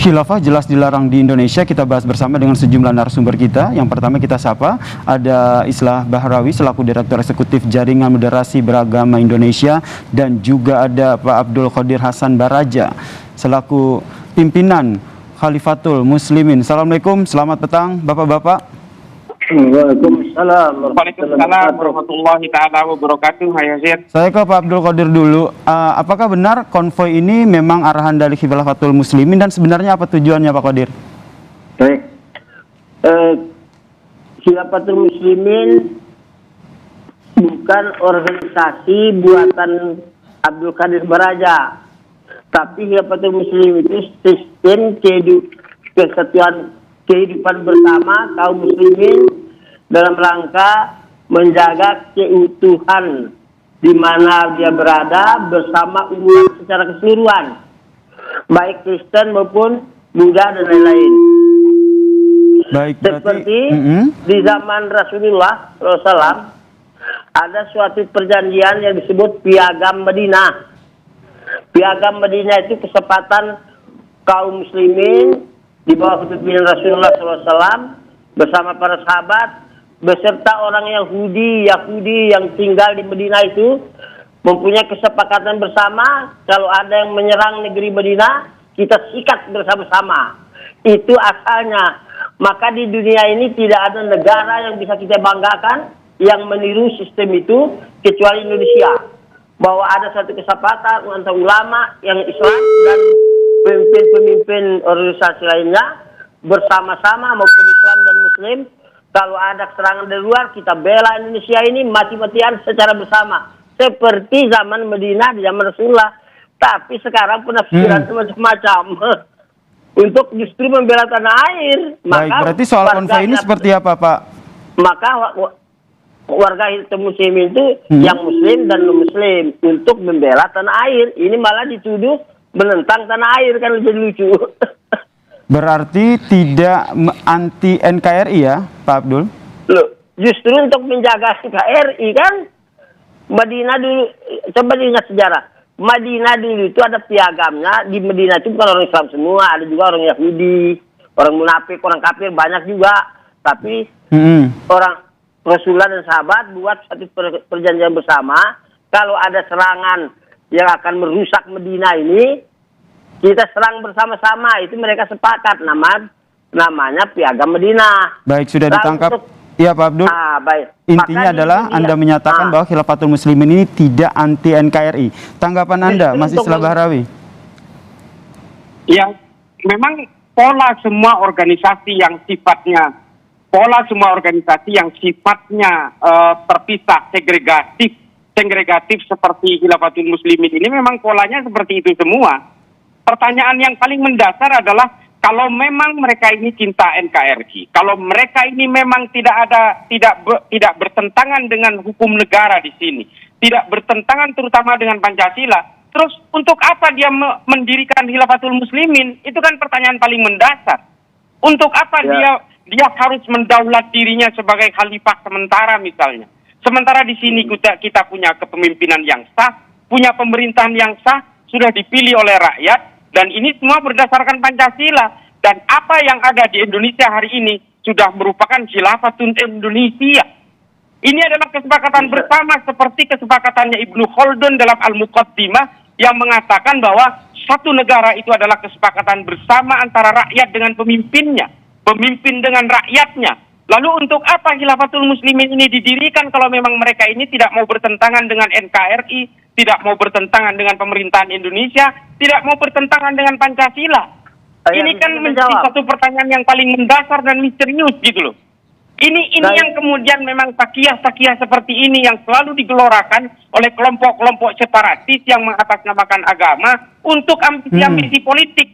Khilafah jelas dilarang di Indonesia. Kita bahas bersama dengan sejumlah narasumber kita. Yang pertama kita sapa, ada Islah Bahrawi selaku Direktur Eksekutif Jaringan Moderasi Beragama Indonesia, dan juga ada Pak Abdul Qadir Hasan Baraja selaku pimpinan Khalifatul Muslimin. Assalamualaikum, selamat petang Bapak-bapak. Waalaikumsalam warahmatullahi taala wabarakatuh. Saya ke Pak Abdul Qadir dulu. Apakah benar konvoi ini memang arahan dari Khilafatul Muslimin, dan sebenarnya apa tujuannya Pak Qadir? Baik. Khilafatul Muslimin bukan organisasi buatan Abdul Qadir Baraja, tapi Khilafatul Muslimin itu sistem kesatuan kehidupan bersama kaum muslimin dalam rangka menjaga keutuhan di mana dia berada bersama umat secara keseluruhan, baik Kristen maupun Buddha dan lain-lain. Baik, seperti di zaman Rasulullah SAW ada suatu perjanjian yang disebut Piagam Madinah. Piagam Madinah itu kesepakatan kaum muslimin di bawah kepemimpinan Rasulullah SAW bersama para sahabat beserta orang Yahudi yang tinggal di Madinah itu mempunyai kesepakatan bersama, kalau ada yang menyerang negeri Madinah kita sikat bersama-sama. Itu asalnya. Maka di dunia ini tidak ada negara yang bisa kita banggakan yang meniru sistem itu kecuali Indonesia, bahwa ada satu kesepakatan antara ulama yang Islam dan pemimpin organisasi lainnya bersama-sama maupun Islam dan Muslim. Kalau ada serangan dari luar, kita bela Indonesia ini mati-matian secara bersama, seperti zaman Madinah di zaman Rasulullah. Tapi sekarang penafsiran macam-macam untuk justru membela tanah air. Baik, berarti soal konvoi ini seperti apa Pak? Maka warga Muslim itu yang Muslim dan non-Muslim untuk membela tanah air, ini malah dituduh menentang tanah air, kan lebih lucu. Berarti tidak anti NKRI ya Pak Abdul? Loh, justru untuk menjaga NKRI kan. Madinah dulu, coba diingat sejarah. Madinah dulu itu ada piagamnya. Di Madinah itu bukan orang Islam semua, ada juga orang Yahudi, orang munafik, orang kafir, banyak juga. Tapi orang Rasulullah dan sahabat buat satu perjanjian bersama, kalau ada serangan yang akan merusak Madinah ini, kita serang bersama-sama. Itu mereka sepakat, namanya Piagam Madinah. Baik, sudah ditangkap. Iya Pak Abdul. Baik. Intinya adalah Anda menyatakan bahwa Khilafatul Muslimin ini tidak anti NKRI. Tanggapan Anda, Mas Islah Bahrawi? Ya, memang pola semua organisasi yang sifatnya terpisah, segregatif seperti Khilafatul Muslimin ini memang polanya seperti itu semua. Pertanyaan yang paling mendasar adalah, kalau memang mereka ini cinta NKRI, kalau mereka ini memang tidak bertentangan dengan hukum negara di sini, tidak bertentangan terutama dengan Pancasila, terus untuk apa dia mendirikan Khilafatul Muslimin? Itu kan pertanyaan paling mendasar. Untuk apa dia harus mendaulat dirinya sebagai khalifah sementara misalnya? Sementara di sini kita punya kepemimpinan yang sah, punya pemerintahan yang sah, sudah dipilih oleh rakyat, dan ini semua berdasarkan Pancasila. Dan apa yang ada di Indonesia hari ini sudah merupakan Khilafatul Indonesia. Ini adalah kesepakatan bersama seperti kesepakatannya Ibnu Khaldun dalam Al-Muqaddimah yang mengatakan bahwa satu negara itu adalah kesepakatan bersama antara rakyat dengan pemimpinnya, pemimpin dengan rakyatnya. Lalu untuk apa Khilafatul Muslimin ini didirikan kalau memang mereka ini tidak mau bertentangan dengan NKRI, tidak mau bertentangan dengan pemerintahan Indonesia, tidak mau bertentangan dengan Pancasila? Ini kan menjadi satu pertanyaan yang paling mendasar dan misterius gitu loh. Ini yang kemudian memang takiyah seperti ini yang selalu digelorakan oleh kelompok-kelompok separatis yang mengatasnamakan agama untuk ambisi politik.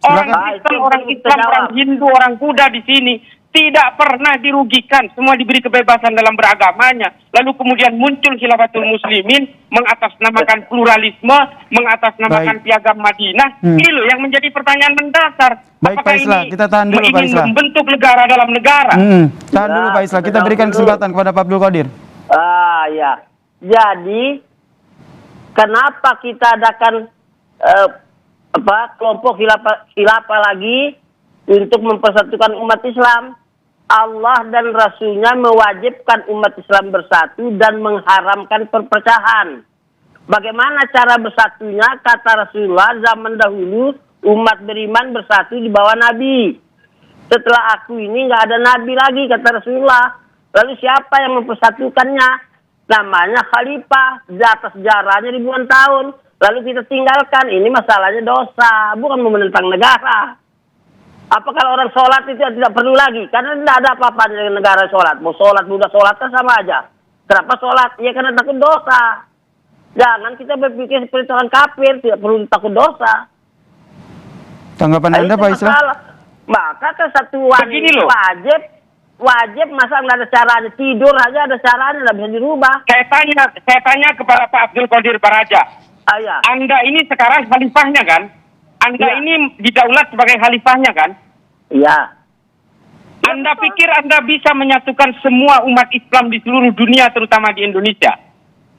Orang Kristen, orang Islam, orang Hindu, orang Buddha di sini tidak pernah dirugikan, semua diberi kebebasan dalam beragamanya. Lalu kemudian muncul Khilafatul Muslimin mengatasnamakan pluralisme, mengatasnamakan Piagam Madinah. Ini loh yang menjadi pertanyaan mendasar. Baik Pak Islah, kita tahan dulu Pak Islah. Membentuk negara dalam negara. Tahan dulu Pak Islah, kita berikan kesempatan kepada Pak Abdul Qadir. Ya. Jadi kenapa kita adakan kelompok khilafah lagi untuk mempersatukan umat Islam. Allah dan Rasulnya mewajibkan umat Islam bersatu dan mengharamkan perpecahan. Bagaimana cara bersatunya? Kata Rasulullah, zaman dahulu umat beriman bersatu di bawah Nabi. Setelah aku ini nggak ada Nabi lagi, kata Rasulullah. Lalu siapa yang mempersatukannya? Namanya khalifah, di atas sejarahnya ribuan tahun. Lalu kita tinggalkan, ini masalahnya dosa, bukan menentang negara. Apa kalau orang sholat itu tidak perlu lagi? Karena tidak ada apa-apa dengan negara sholat. Mau sholat, mudah sholat kan sama aja. Kenapa sholat? Ya karena takut dosa. Jangan kita berpikir seperti orang kafir, tidak perlu takut dosa. Tanggapan Anda, Pak Islah? Maka kesatuan wajib, masa nggak ada caranya? Tidur aja ada caranya, nggak bisa dirubah. Saya tanya kepada Pak Abdul Qadir Baraja. Ya. Anda ini sekarang khalifahnya kan? Anda ini didaulat sebagai khalifahnya kan? Iya. Anda pikir Anda bisa menyatukan semua umat Islam di seluruh dunia, terutama di Indonesia?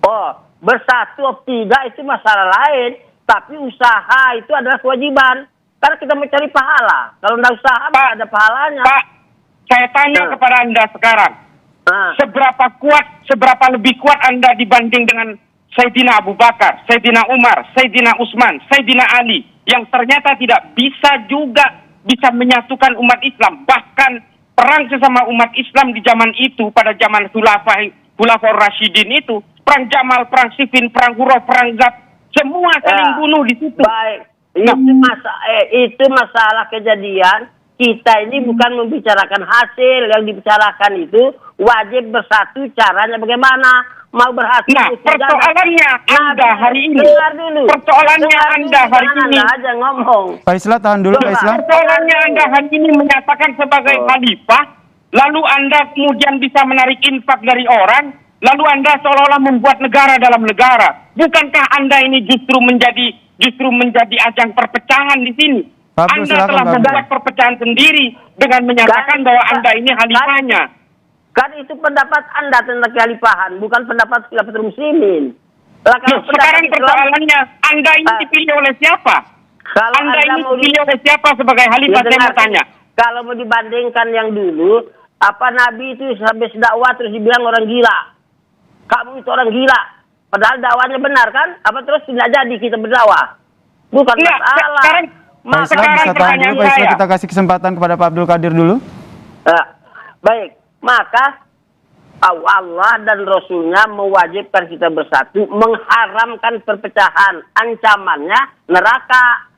Oh, bersatu atau tidak itu masalah lain. Tapi usaha itu adalah kewajiban. Karena kita mencari pahala. Kalau tidak usaha, Pak, ada pahalanya. Pak, saya tanya kepada Anda sekarang. Seberapa lebih kuat Anda dibanding dengan Sayyidina Abu Bakar, Sayyidina Umar, Sayyidina Utsman, Sayyidina Ali, yang ternyata tidak bisa menyatukan umat Islam. Bahkan perang sesama umat Islam di zaman itu, pada zaman Khulafaur Rasyidin itu, perang Jamal, perang Siffin, perang Huruf, perang Zab, semua saling bunuh di situ. Baik, itu masalah kejadian. Kita ini bukan membicarakan hasil, yang dibicarakan itu wajib bersatu, caranya bagaimana. Mau berhasil. Nah, persoalannya Anda hari ini. Aja ngomong. Pak Islah, tahan dulu, Pak Islah. Persoalannya Anda hari ini menyatakan sebagai khalifah, lalu Anda kemudian bisa menarik infak dari orang, lalu Anda seolah-olah membuat negara dalam negara. Bukankah Anda ini justru menjadi ajang perpecahan di sini? Anda telah membuat perpecahan sendiri dengan menyatakan bahwa Anda ini khalifahnya. Kan itu pendapat Anda tentang kekhalifahan, bukan pendapat khilafatul muslimin. Sekarang persoalannya, Anda ini dipilih oleh siapa? Anda ini dipilih oleh siapa sebagai khalifah? Saya mau tanya. Kalau mau dibandingkan yang dulu, apa Nabi itu habis dakwah terus dibilang orang gila. Kamu itu orang gila. Padahal dakwanya benar kan? Apa terus tidak jadi kita berdakwah? Bukan masalah. Sekarang bisa tahan dulu, Pak Islah, kita kasih kesempatan kepada Pak Abdul Qadir dulu. Baik. Maka Allah dan Rasulnya mewajibkan kita bersatu, mengharamkan perpecahan, ancamannya neraka.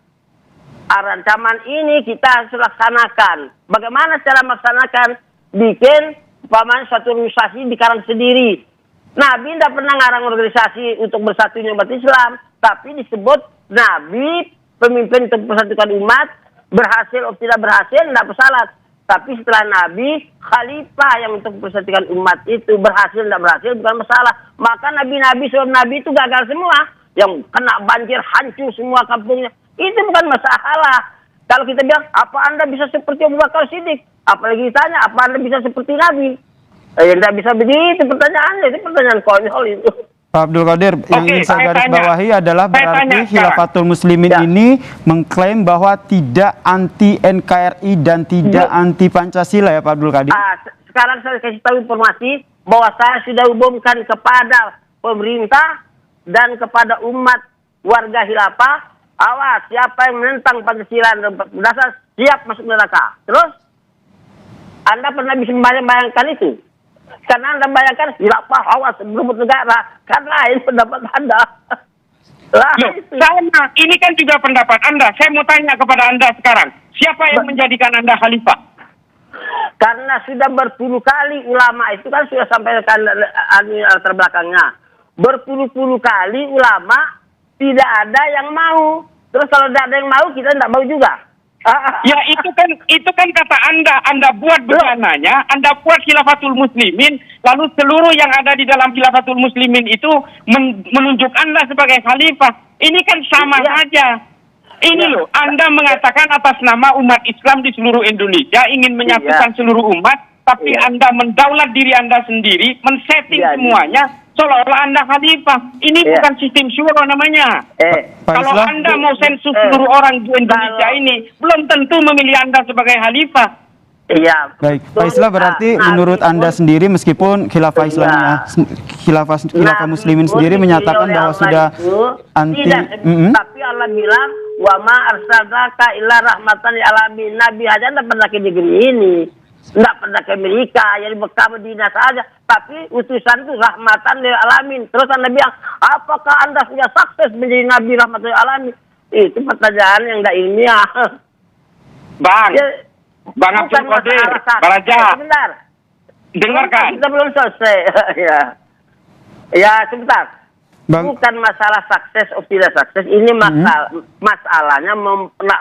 Ancaman ini kita harus laksanakan. Bagaimana cara melaksanakan? Bikin umpamanya satu organisasi dikarang sendiri. Nabi tidak pernah ngarang organisasi untuk bersatunya umat Islam, tapi disebut Nabi pemimpin untuk persatukan umat, berhasil atau tidak berhasil tidak bersalah. Tapi setelah Nabi, khalifah yang untuk persatukan umat itu berhasil tidak berhasil bukan masalah. Maka nabi-nabi sebelum Nabi itu gagal semua. Yang kena banjir, hancur semua kampungnya. Itu bukan masalah. Kalau kita bilang, apa Anda bisa seperti Abu Bakar Siddiq? Apalagi ditanya, apa Anda bisa seperti Nabi? Tidak bisa begitu pertanyaannya. Itu pertanyaan konyol itu. Pak Abdul Qadir, yang ingin saya garis bawahi adalah berarti Khilafatul Muslimin ini mengklaim bahwa tidak anti NKRI dan tidak anti Pancasila, ya Pak Abdul Qadir? Sekarang saya kasih tahu informasi bahwa saya sudah umumkan kepada pemerintah dan kepada umat warga khilafah, awas siapa yang menentang Pancasila dan berdasar siap masuk neraka. Terus, Anda pernah bisa membayangkan itu? Karena Anda bayangkan khilafah awas berebut negara, kan lain pendapat Anda. Sama, ini kan juga pendapat Anda. Saya mau tanya kepada Anda sekarang, siapa yang menjadikan Anda khalifah? Karena sudah berpuluh kali ulama itu kan sudah sampaikan latar belakangnya. Berpuluh-puluh kali ulama tidak ada yang mau. Terus kalau tidak ada yang mau, kita tidak mau juga. Ya itu kan kata Anda buat bejananya, Anda buat Khilafatul Muslimin, lalu seluruh yang ada di dalam Khilafatul Muslimin itu menunjuk Anda sebagai khalifah. Ini kan sama saja. Ini loh, Anda mengatakan atas nama umat Islam di seluruh Indonesia ingin menyatukan seluruh umat, tapi Anda mendaulat diri Anda sendiri, men-setting semuanya, seolah-olah Anda khalifah. Ini bukan sistem syuro namanya. Pak Kalau Islah, Anda mau sensus seluruh orang di Indonesia ini, belum tentu memilih Anda sebagai khalifah. Iya. baik, Pak Islah berarti menurut Anda sendiri meskipun khilafah Islamnya, khilafah muslimin sendiri menyatakan bahwa sudah anti, tapi Allah bilang wa ma arsalnaka illa rahmatan lil alamin. Nabi aja enggak pernah ke negeri ini. Enggak pernah ke Amerika, jadi Mekah Madinah saja. Tapi utusan itu rahmatan lil alamin. Terus Anda bilang, apakah Anda sudah sukses menjadi Nabi rahmatan lil alamin? Itu pertanyaan yang enggak ilmiah. Bang, Ya, Bang Abdul Qadir Baraja, sebentar. dengarkan. Kita belum selesai. Ya, sebentar. Bang. Bukan masalah sukses atau tidak sukses. Ini masalahnya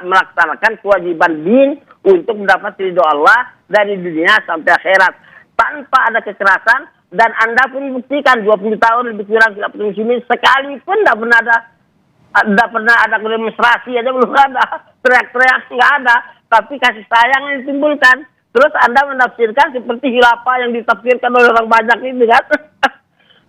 melaksanakan kewajiban din untuk mendapat ridho Allah dari dunia sampai akhirat tanpa ada kekerasan. Dan Anda pun buktikan 20 tahun lebih kurang tidak pernah muslimin sekalipun tidak pernah ada demonstrasi aja, belum ada teriak-teriak, nggak ada. Tapi kasih sayang yang ditimbulkan. Terus Anda menafsirkan seperti khilafah yang ditafsirkan oleh orang banyak itu kan.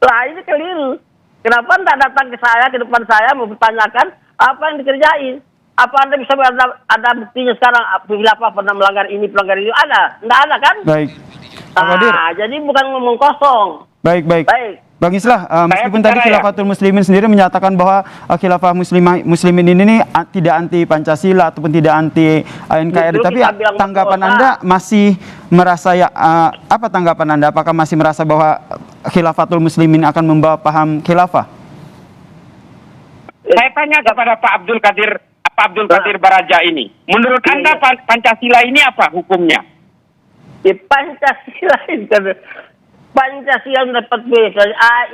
Lah ini keliru. Kenapa Anda datang ke saya, ke depan saya mempertanyakan apa yang dikerjain? Apa Anda bisa ada buktinya sekarang khilafah pernah melanggar ini, pelanggar ini? Ada? Nggak ada kan? baik, Pak Qadir. Jadi bukan ngomong kosong. Baik. Bang Islah, meskipun tadi Khilafatul Muslimin sendiri menyatakan bahwa khilafah muslimin ini tidak anti Pancasila ataupun tidak anti NKRI, tapi tanggapan Anda masih merasa apa tanggapan Anda? Apakah masih merasa bahwa Khilafatul Muslimin akan membawa paham khilafah? Saya tanya kepada Pak Abdul Qadir Baraja ini. Menurut Anda Pancasila ini apa hukumnya? Pancasila dapat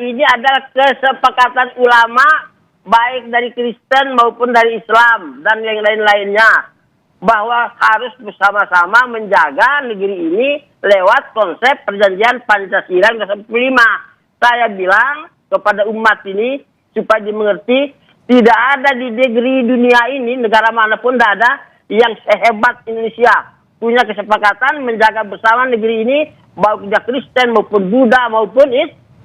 ini adalah kesepakatan ulama baik dari Kristen maupun dari Islam dan yang lain-lainnya bahwa harus bersama-sama menjaga negeri ini lewat konsep perjanjian Pancasila yang ke-45. Saya bilang kepada umat ini supaya dimengerti, tidak ada di negeri dunia ini, negara manapun tidak ada yang sehebat Indonesia punya kesepakatan menjaga bersama negeri ini, baik Kristen maupun Buddha maupun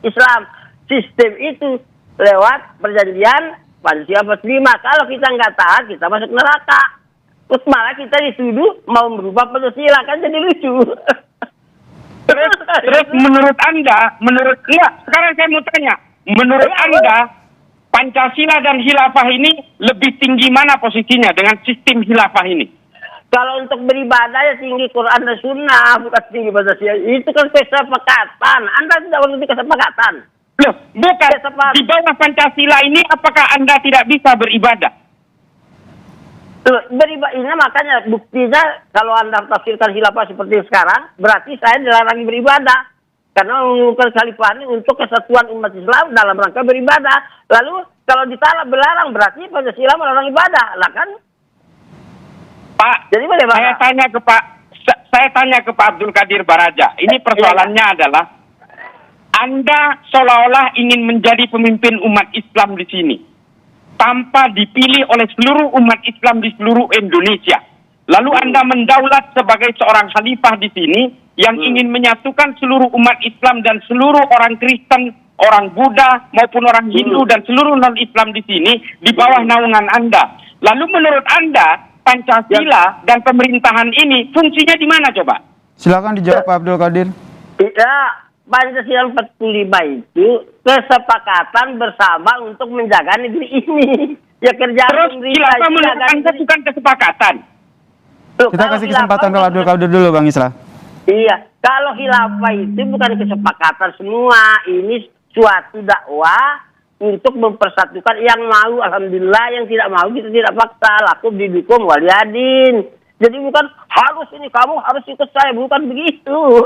Islam. Sistem itu lewat perjanjian Pancasila 45. Kalau kita nggak taat, kita masuk neraka. Terus malah kita dituduh mau merubah Pancasila, kan jadi lucu. Terus menurut Anda, sekarang saya mau tanya, menurut Anda Pancasila dan khilafah ini lebih tinggi mana posisinya dengan sistem khilafah ini? Kalau untuk beribadah ya tinggi Quran dan Sunnah, bukan tinggi Pancasila. Itu kan kesepakatan. Anda tidak mengerti kesepakatan. Loh, bukan. Di bawah Pancasila ini apakah Anda tidak bisa beribadah? Ini makanya buktinya kalau Anda tafsirkan khilafah seperti sekarang, berarti saya dilarang beribadah. Karena mengumumkan khalifah ini untuk kesatuan umat Islam dalam rangka beribadah. Lalu kalau ditolak berlarang berarti Pancasila melarang ibadah. Lah kan? Pak, jadi saya tanya ke Pak Abdul Qadir Baraja. Ini persoalannya adalah Anda seolah-olah ingin menjadi pemimpin umat Islam di sini tanpa dipilih oleh seluruh umat Islam di seluruh Indonesia. Lalu Anda mendaulat sebagai seorang khalifah di sini yang ingin menyatukan seluruh umat Islam dan seluruh orang Kristen, orang Buddha maupun orang Hindu dan seluruh non-Islam di sini di bawah naungan Anda. Lalu menurut Anda Pancasila dan pemerintahan ini fungsinya di mana coba? Silakan dijawab Pak Abdul Qadir. Ya, Pancasila 45 itu kesepakatan bersama untuk menjaga negeri ini. Ya kerja. Terus khilafah menurut Anda bukan kesepakatan? Kita kasih kesempatan ke Abdul Qadir dulu Bang Islah. Iya, kalau khilafah itu bukan kesepakatan semua. Ini suatu dakwah untuk mempersatukan yang mau, alhamdulillah, yang tidak mau kita tidak paksa, lakum didukum waliyadin. Jadi bukan harus ini kamu harus ikut saya, bukan begitu.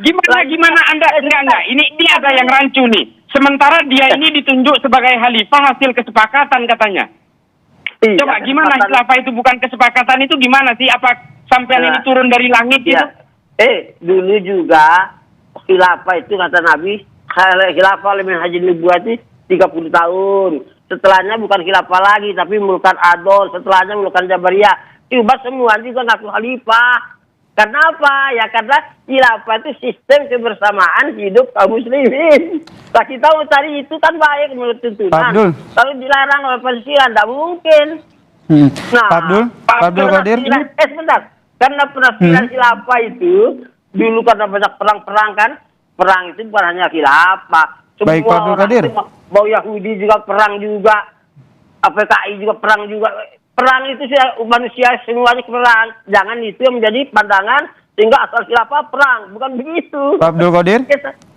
Gimana Anda enggak ini ada yang rancu nih. Sementara dia ini ditunjuk sebagai khalifah hasil kesepakatan katanya. Iya, coba gimana khilafah itu bukan kesepakatan itu gimana sih? Apa sampean ini turun dari langit gitu? Dulu juga khilafah itu kata Nabi, khilafah min haji nubuwati 30 tahun. Setelahnya bukan khilafah lagi, tapi mulkan adol. Setelahnya mulkan jabariyah. Coba semua juga ngaku khalifah. Karena apa? Ya karena khilafah itu sistem kebersamaan hidup kaum muslimin. Nah, kita mau cari itu kan baik menurut tuntunan. Pak Abdul. Kalau dilarang oleh Pancasila, tidak mungkin. Nah, Pak Abdul Qadir. Sebentar. Karena penafsiran khilafah itu, dulu karena banyak perang-perang kan, perang itu bukan hanya khilafah. Semua Baik, Pak Abdul Qadir. Mau Yahudi juga perang juga, PKI juga perang juga. Perang itu sudah manusia semuanya perang. Jangan itu yang menjadi pandangan sehingga asal khilafah perang, bukan begitu. Pak Abdul Qadir.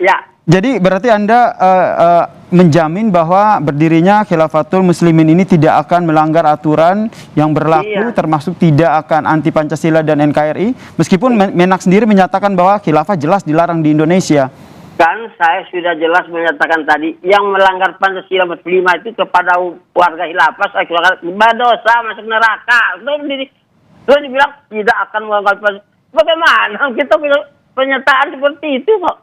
Ya. Jadi berarti Anda menjamin bahwa berdirinya Khilafatul Muslimin ini tidak akan melanggar aturan yang berlaku, termasuk tidak akan anti Pancasila dan NKRI, meskipun Menak sendiri menyatakan bahwa khilafah jelas dilarang di Indonesia. Kan saya sudah jelas menyatakan tadi, yang melanggar Pancasila 45 itu kepada warga khilafah, saya kira berdosa, masuk neraka. Terus dibilang tidak akan melanggar Pancasila. Bagaimana kita punya pernyataan seperti itu kok?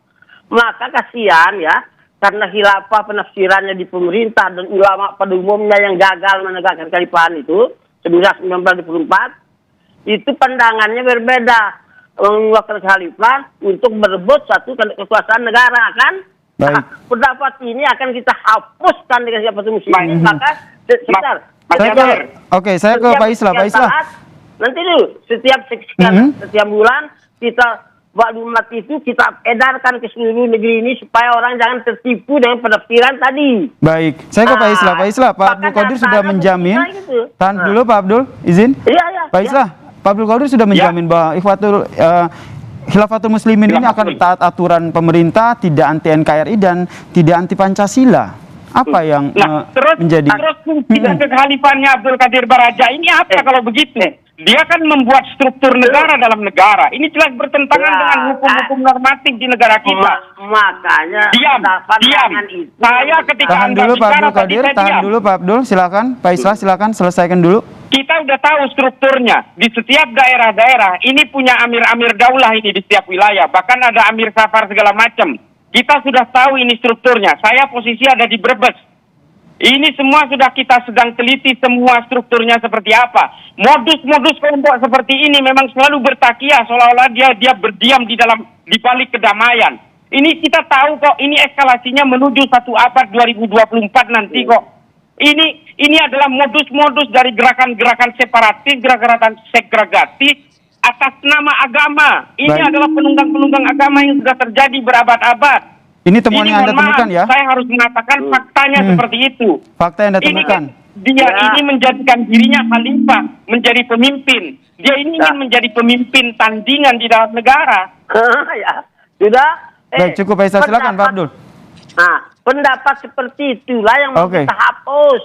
Maka kasihan ya, karena khilafah penafsirannya di pemerintah dan ulama pada umumnya yang gagal menegakkan kekhalifahan itu 1924, itu pandangannya berbeda. Menguatkan khalifah untuk merebut satu kekuasaan negara kan. Baik. Nah, pendapat ini akan kita hapuskan dengan siapa tuh muslimin. Maka sebentar. Saya ke Pak Islah. Pak Islah. Nanti dulu setiap setiap bulan kita umat itu kita edarkan ke seluruh negeri ini supaya orang jangan tertipu dengan penafsiran tadi. Baik, saya ke Pak Islah. Pak Islah, Pak Abdul Qadir sudah menjamin. Tahan dulu Pak Abdul, izin. Iya. Pak Islah. Pak Abdul Qadir sudah menjamin bahwa Khilafatul Muslimin ini akan taat aturan pemerintah, tidak anti NKRI dan tidak anti Pancasila. Apa yang menjadi terus kekhalifahannya Abdul Qadir Baraja ini apa kalau begitu? Dia kan membuat struktur negara dalam negara. Ini jelas bertentangan dengan hukum-hukum normatif di negara kita. Makanya diam. Saya ketika tahan dulu Pak Abdul Qadir, tahan dulu Pak Abdul, silakan. Pak Islah silakan selesaikan dulu. Kita udah tahu strukturnya di setiap daerah-daerah. Ini punya amir-amir daulah ini di setiap wilayah. Bahkan ada amir safar segala macam. Kita sudah tahu ini strukturnya. Saya posisi ada di Brebes. Ini semua sudah kita sedang teliti semua strukturnya seperti apa. Modus-modus kelompok seperti ini memang selalu bertakiah seolah-olah dia berdiam di balik kedamaian. Ini kita tahu kok ini eskalasinya menuju satu abad 2024 nanti kok. Ini adalah modus-modus dari gerakan-gerakan separatis, gerakan segregatif atas nama agama. Ini adalah penunggang-penunggang agama yang sudah terjadi berabad-abad. Ini temuan yang Anda temukan ya? Saya harus mengatakan faktanya seperti itu. Fakta yang Anda temukan. Ini menjadikan dirinya khalifah, menjadi pemimpin. Dia ini ingin menjadi pemimpin tandingan di dalam negara. Ya, sudah. Baik, cukup Pak Islah, silakan Pak Abdul. Nah, pendapat seperti itulah yang mau kita hapus.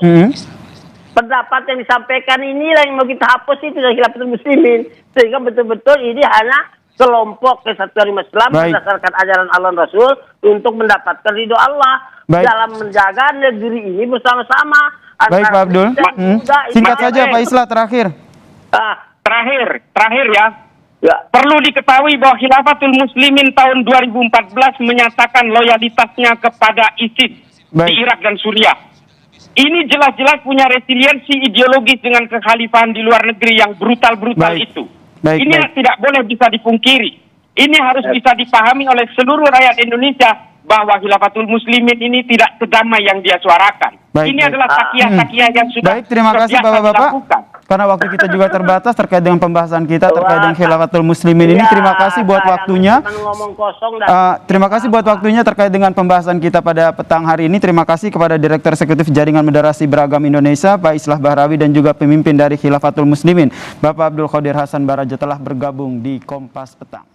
Pendapat yang disampaikan inilah yang mau kita hapus itu dari Khilafatul Muslimin. Sehingga betul-betul ini hanya kelompok kesatuan Islam berdasarkan ajaran Allah dan Rasul untuk mendapatkan ridho Allah dalam menjaga negeri ini bersama-sama. Baik Pak Abdul. Singkat saja Pak Islah terakhir. Terakhir ya. Perlu diketahui bahwa Khilafatul Muslimin tahun 2014 menyatakan loyalitasnya kepada ISIS di Irak dan Suriah. Ini jelas-jelas punya resiliensi ideologis dengan kekhalifahan di luar negeri yang brutal-brutal itu. Ini tidak boleh bisa dipungkiri. Ini harus bisa dipahami oleh seluruh rakyat Indonesia bahwa Khilafatul Muslimin ini tidak sedamai yang dia suarakan. Ini adalah takiah-takiah yang sudah terima kasih Bapak-Bapak. Karena waktu kita juga terbatas terkait dengan pembahasan kita terkait dengan Khilafatul Muslimin ini. Terima kasih buat waktunya. Terima kasih buat waktunya terkait dengan pembahasan kita pada petang hari ini. Terima kasih kepada Direktur Eksekutif Jaringan Moderasi Beragama Indonesia, Pak Islah Bahrawi, dan juga pemimpin dari Khilafatul Muslimin, Bapak Abdul Qadir Hasan Baraja telah bergabung di Kompas Petang.